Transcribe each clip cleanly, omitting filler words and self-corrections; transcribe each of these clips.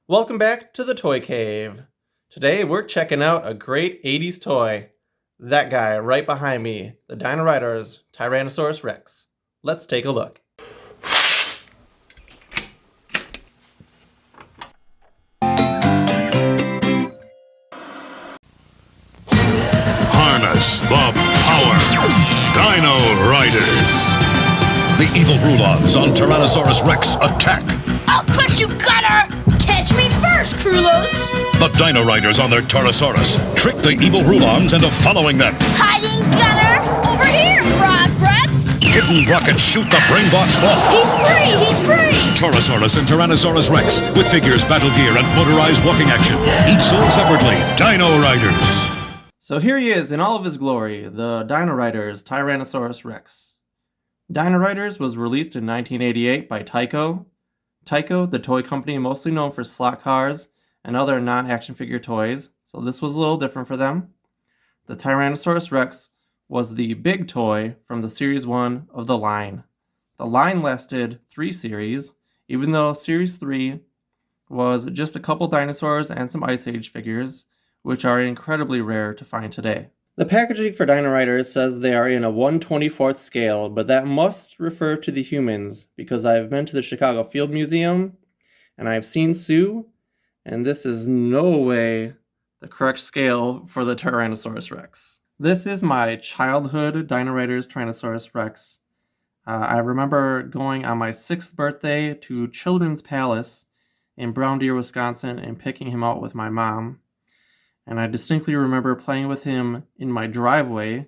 Welcome back to the Toy Cave. Today we're checking out a great 80s toy. That guy right behind me, the Dino-Riders Tyrannosaurus Rex. Let's take a look. Harness the power. Dino Riders. The evil Rulons on Tyrannosaurus Rex attack. I'll crush you, Gunner! Catch me first, Krulos! The Dino Riders on their Torosaurus trick the evil Rulons into following them. Hiding, Gunner! Over here, Frog Breath! Hidden rockets shoot the Brainbots fall. He's free! He's free! Torosaurus and Tyrannosaurus Rex with figures, battle gear, and motorized walking action. Each sold separately. Dino Riders. So here he is in all of his glory, the Dino-Riders Tyrannosaurus Rex. Dino-Riders was released in 1988 by Tyco. Tyco, the toy company mostly known for slot cars and other non-action figure toys, so this was a little different for them. The Tyrannosaurus Rex was the big toy from the Series 1 of the line. The line lasted 3 series, even though Series 3 was just a couple dinosaurs and some Ice Age figures, which are incredibly rare to find today. The packaging for Dino-Riders says they are in a 1/24th scale, but that must refer to the humans, because I've been to the Chicago Field Museum, and I've seen Sue, and this is no way the correct scale for the Tyrannosaurus Rex. This is my childhood Dino-Riders Tyrannosaurus Rex. I remember going on my 6th birthday to Children's Palace in Brown Deer, Wisconsin, and picking him out with my mom. And I distinctly remember playing with him in my driveway,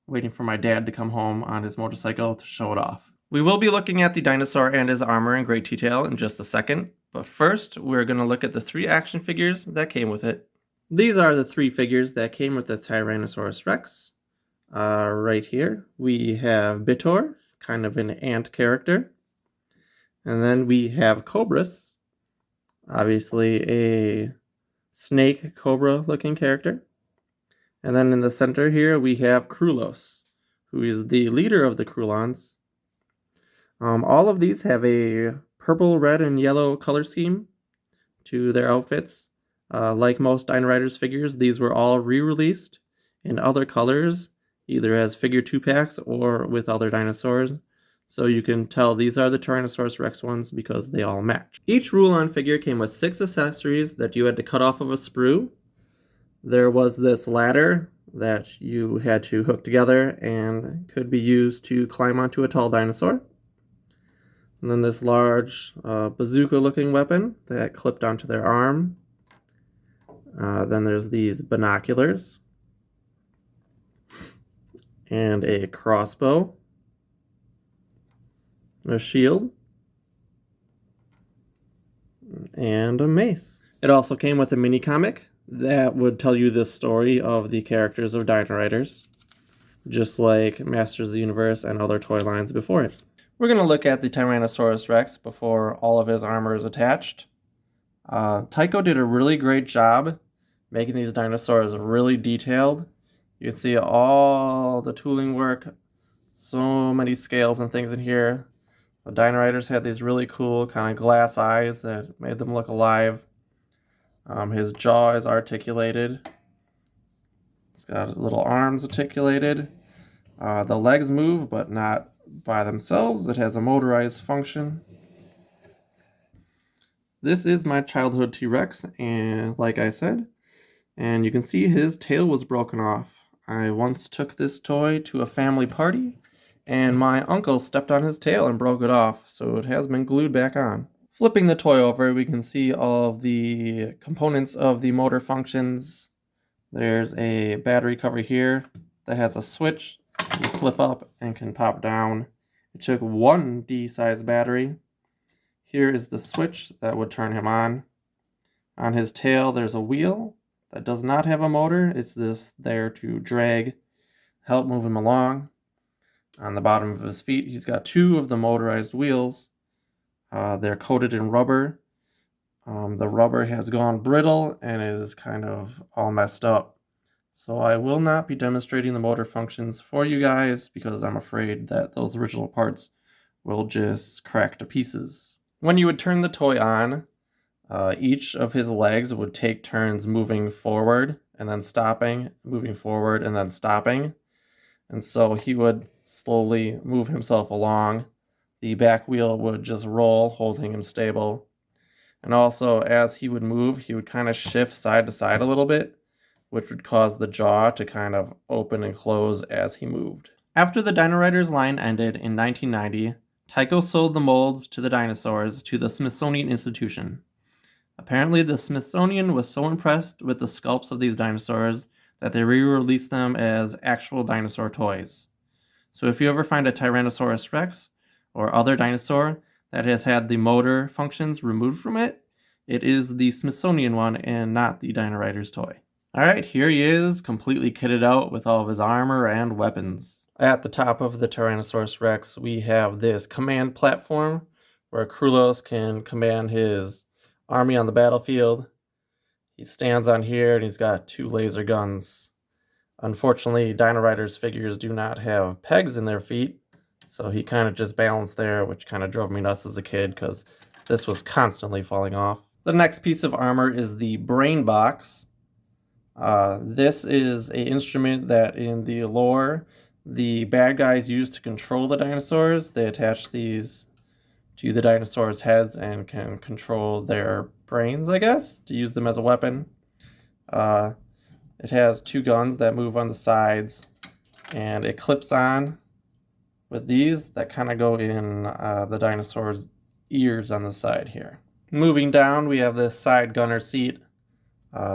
waiting for my dad to come home on his motorcycle to show it off. We will be looking at the dinosaur and his armor in great detail in just a second, but first we're going to look at the 3 action figures that came with it. These are the 3 figures that came with the Tyrannosaurus Rex. Right here we have Bitor, kind of an ant character. And then we have Cobras, obviously a snake cobra looking character. And then in the center here we have Krulos, who is the leader of the Krulons. All of these have a purple, red, and yellow color scheme to their outfits. Like most Dino Riders figures, these were all re-released in other colors, either as figure 2-packs or with other dinosaurs. So you can tell these are the Tyrannosaurus Rex ones because they all match. Each Rulon figure came with 6 accessories that you had to cut off of a sprue. There was this ladder that you had to hook together and could be used to climb onto a tall dinosaur. And then this large bazooka-looking weapon that clipped onto their arm. Then there's these binoculars. And a crossbow. A shield, and a mace. It also came with a mini comic that would tell you the story of the characters of Dino Riders, just like Masters of the Universe and other toy lines before it. We're going to look at the Tyrannosaurus Rex before all of his armor is attached. Tyco did a really great job making these dinosaurs really detailed. You can see all the tooling work, so many scales and things in here. The Dino Riders had these really cool kind of glass eyes that made them look alive. His jaw is articulated. It's got little arms articulated. The legs move, but not by themselves. It has a motorized function. This is my childhood T-Rex, and like I said, and you can see his tail was broken off. I once took this toy to a family party, and my uncle stepped on his tail and broke it off, so it has been glued back on. Flipping the toy over, we can see all of the components of the motor functions. There's a battery cover here that has a switch you flip up and can pop down. It took 1 D-size battery. Here is the switch that would turn him on. On his tail, there's a wheel that does not have a motor. It's there to drag, help move him along. On the bottom of his feet, he's got 2 of the motorized wheels. They're coated in rubber. The rubber has gone brittle and it is kind of all messed up. So I will not be demonstrating the motor functions for you guys because I'm afraid that those original parts will just crack to pieces. When you would turn the toy on, Each of his legs would take turns moving forward and then stopping, moving forward and then stopping. And so he would slowly move himself along. The back wheel would just roll, holding him stable. And also, as he would move, he would kind of shift side to side a little bit, which would cause the jaw to kind of open and close as he moved. After the Dino-Riders line ended in 1990, Tyco sold the molds to the dinosaurs to the Smithsonian Institution. Apparently, the Smithsonian was so impressed with the sculpts of these dinosaurs that they re-released them as actual dinosaur toys. So if you ever find a Tyrannosaurus Rex or other dinosaur that has had the motor functions removed from it, it is the Smithsonian one and not the Dino-Riders toy. Alright, here he is, completely kitted out with all of his armor and weapons. At the top of the Tyrannosaurus Rex, we have this command platform where Krulos can command his army on the battlefield. He stands on here and he's got 2 laser guns. Unfortunately, Dino-Riders figures do not have pegs in their feet, so he kind of just balanced there, which kind of drove me nuts as a kid because this was constantly falling off. The next piece of armor is the brain box. This is an instrument that in the lore the bad guys use to control the dinosaurs. They attach these to the dinosaurs' heads and can control their brains, I guess, to use them as a weapon. It has 2 guns that move on the sides, and it clips on with these that kind of go in the dinosaur's ears on the side here. Moving down, we have this side gunner seat.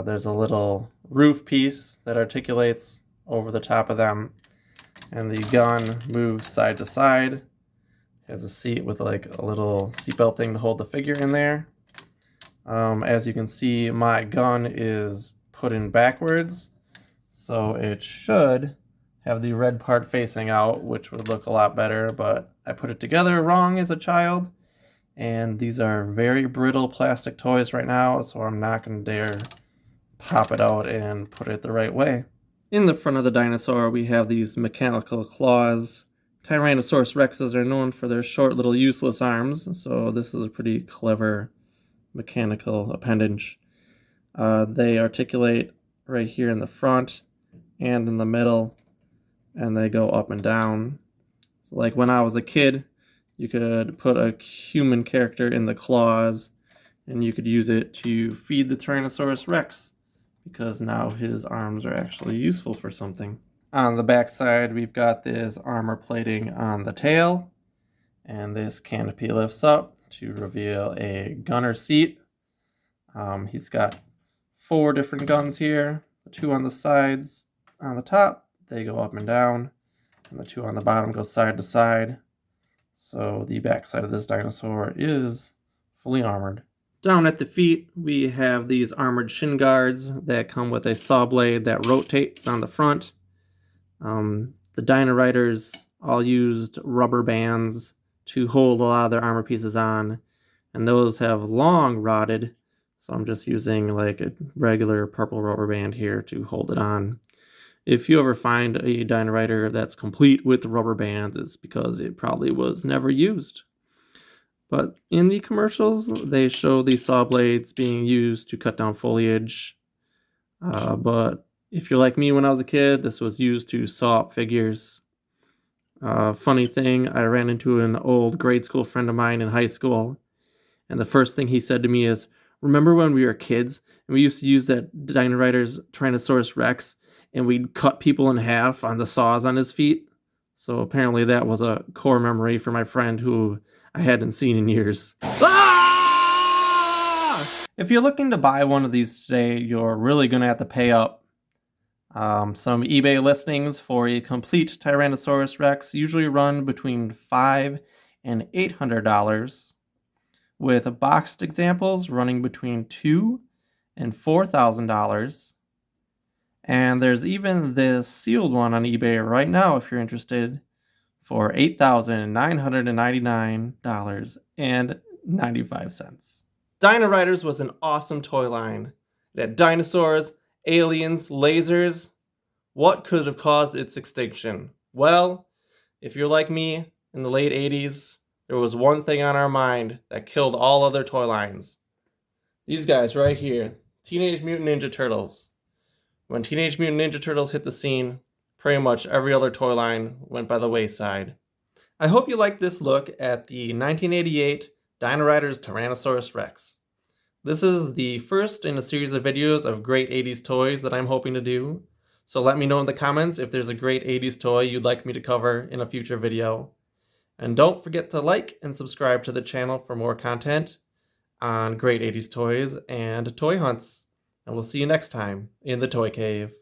There's a little roof piece that articulates over the top of them, and the gun moves side to side. It has a seat with like a little seatbelt thing to hold the figure in there. As you can see, my gun is put in backwards, so it should have the red part facing out, which would look a lot better, but I put it together wrong as a child, and these are very brittle plastic toys right now, so I'm not going to dare pop it out and put it the right way. In the front of the dinosaur, we have these mechanical claws. Tyrannosaurus Rexes are known for their short little useless arms, so this is a pretty clever mechanical appendage. They articulate right here in the front and in the middle, and they go up and down. So like when I was a kid, you could put a human character in the claws and you could use it to feed the Tyrannosaurus Rex, because now his arms are actually useful for something. On the back side, we've got this armor plating on the tail, and this canopy lifts up to reveal a gunner seat. He's got 4 different guns here. The 2 on the sides, on the top, they go up and down, and the 2 on the bottom go side to side. So the back side of this dinosaur is fully armored. Down at the feet, we have these armored shin guards that come with a saw blade that rotates on the front. The Dino-Riders all used rubber bands to hold a lot of their armor pieces on, and those have long rotted, so I'm just using like a regular purple rubber band here to hold it on. If you ever find a Dino-Rider that's complete with rubber bands, it's because it probably was never used. But in the commercials, they show these saw blades being used to cut down foliage. But if you're like me when I was a kid, this was used to saw up figures. Funny thing, I ran into an old grade school friend of mine in high school, and the first thing he said to me is, "Remember when we were kids and we used to use that Dino-Riders Tyrannosaurus Rex and we'd cut people in half on the saws on his feet?" So apparently that was a core memory for my friend who I hadn't seen in years. Ah! If you're looking to buy one of these today, you're really going to have to pay up. Some eBay listings for a complete Tyrannosaurus Rex usually run between $500 and $800, with boxed examples running between $2,000 and $4,000. And there's even this sealed one on eBay right now if you're interested, for $8,999.95. Dino-Riders was an awesome toy line. It had dinosaurs, aliens, lasers. What could have caused its extinction? Well, if you're like me, in the late 80s, there was one thing on our mind that killed all other toy lines. These guys right here, Teenage Mutant Ninja Turtles. When Teenage Mutant Ninja Turtles hit the scene, pretty much every other toy line went by the wayside. I hope you liked this look at the 1988 Dino-Riders Tyrannosaurus Rex. This is the first in a series of videos of great 80s toys that I'm hoping to do, so let me know in the comments if there's a great 80s toy you'd like me to cover in a future video. And don't forget to like and subscribe to the channel for more content on great 80s toys and toy hunts. And we'll see you next time in the Toy Cave.